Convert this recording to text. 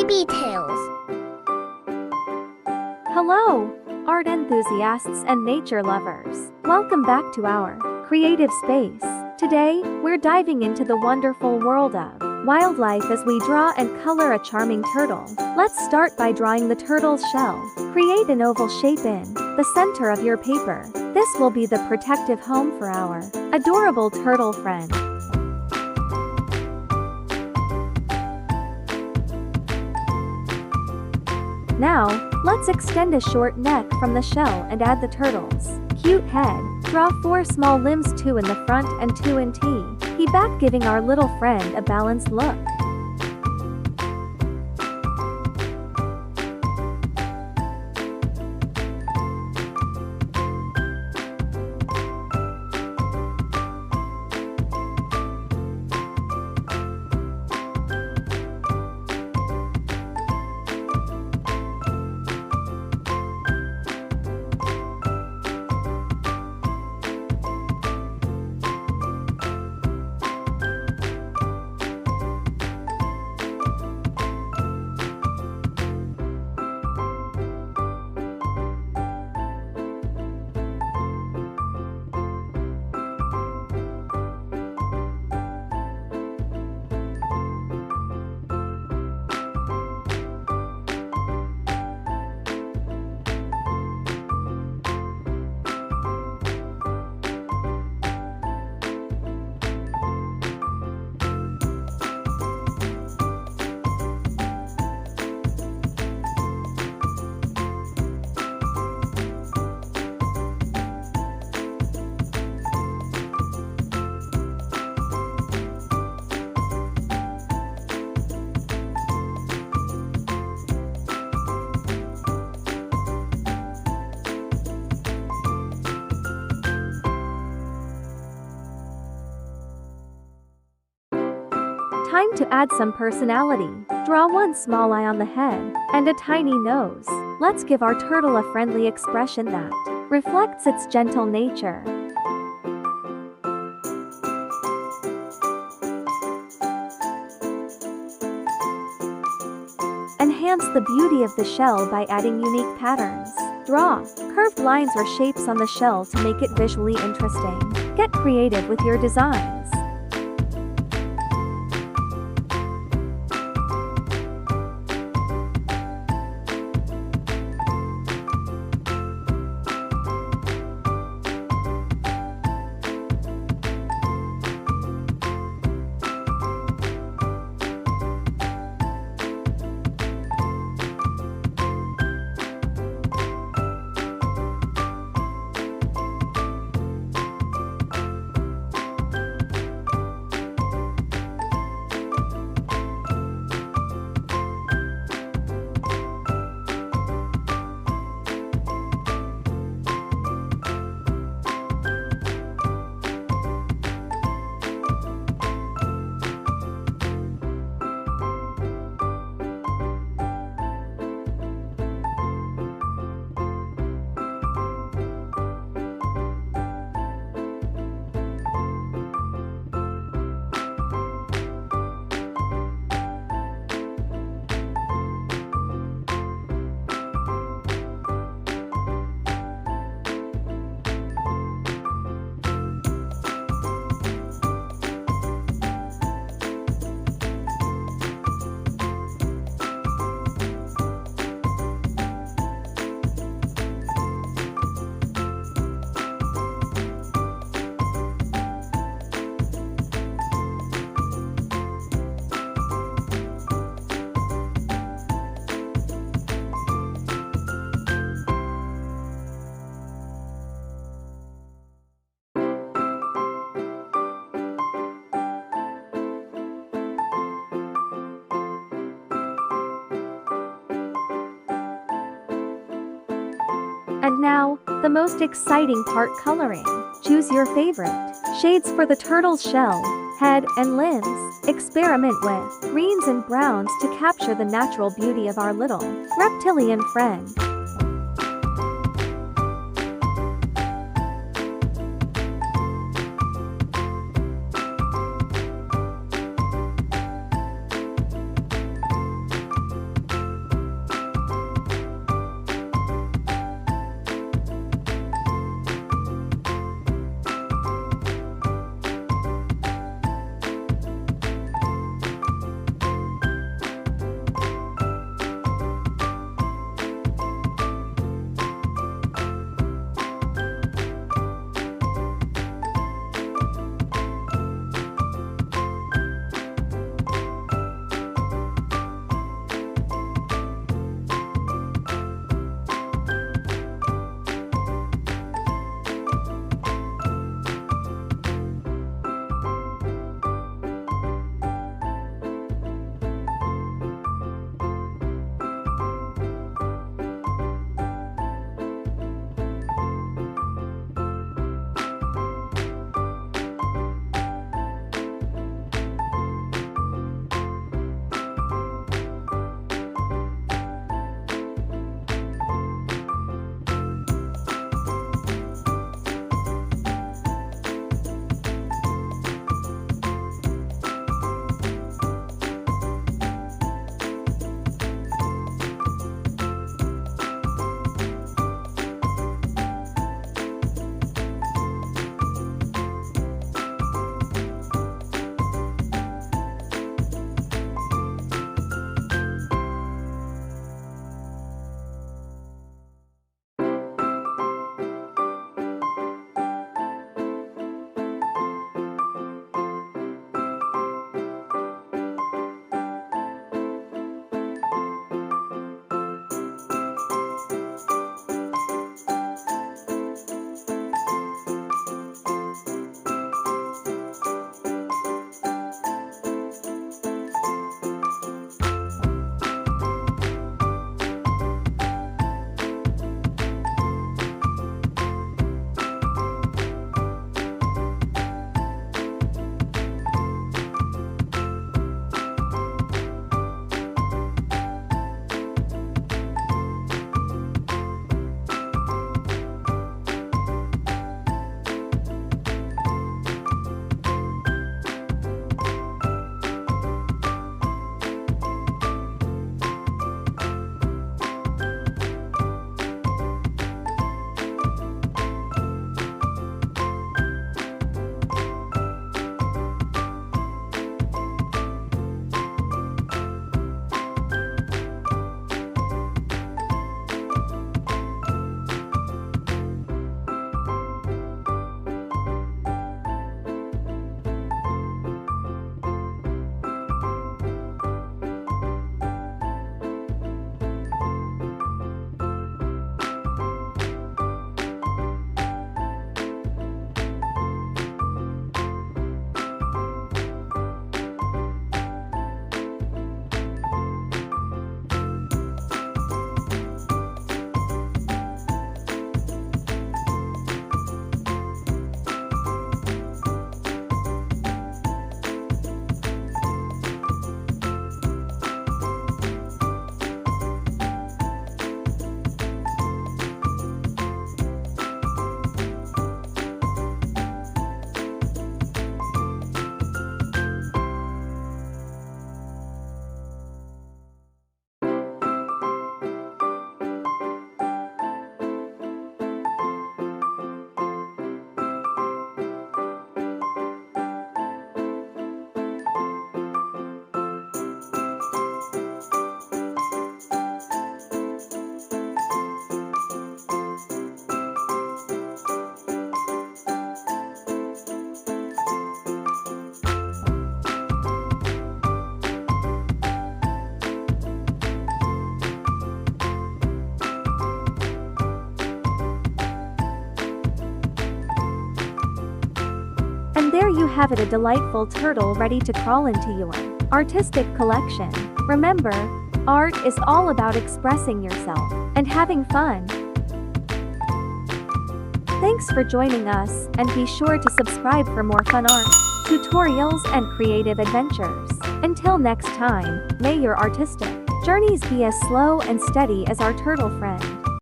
baby tails. Hello, art enthusiasts and nature lovers. Welcome back to our creative space. Today, we're diving into the wonderful world of wildlife as we draw and color a charming turtle. Let's start by drawing the turtle's shell. Create an oval shape in the center of your paper. This will be the protective home for our adorable turtle friend. Now, let's extend a short neck from the shell and add the turtle's cute head. Draw 4 small limbs, 2 in the front and 2 in T back, giving our little friend a balanced look. Time to add some personality. Draw 1 small eye on the head and a tiny nose. Let's give our turtle a friendly expression that reflects its gentle nature. Enhance the beauty of the shell by adding unique patterns. Draw curved lines or shapes on the shell to make it visually interesting. Get creative with your designs. And now, the most exciting part, coloring. Choose your favorite shades for the turtle's shell, head, and limbs. Experiment with greens and browns to capture the natural beauty of our little reptilian friend. And there you have it, a delightful turtle ready to crawl into your artistic collection. Remember, art is all about expressing yourself and having fun. Thanks for joining us, and be sure to subscribe for more fun art, tutorials and creative adventures. Until next time, may your artistic journeys be as slow and steady as our turtle friend.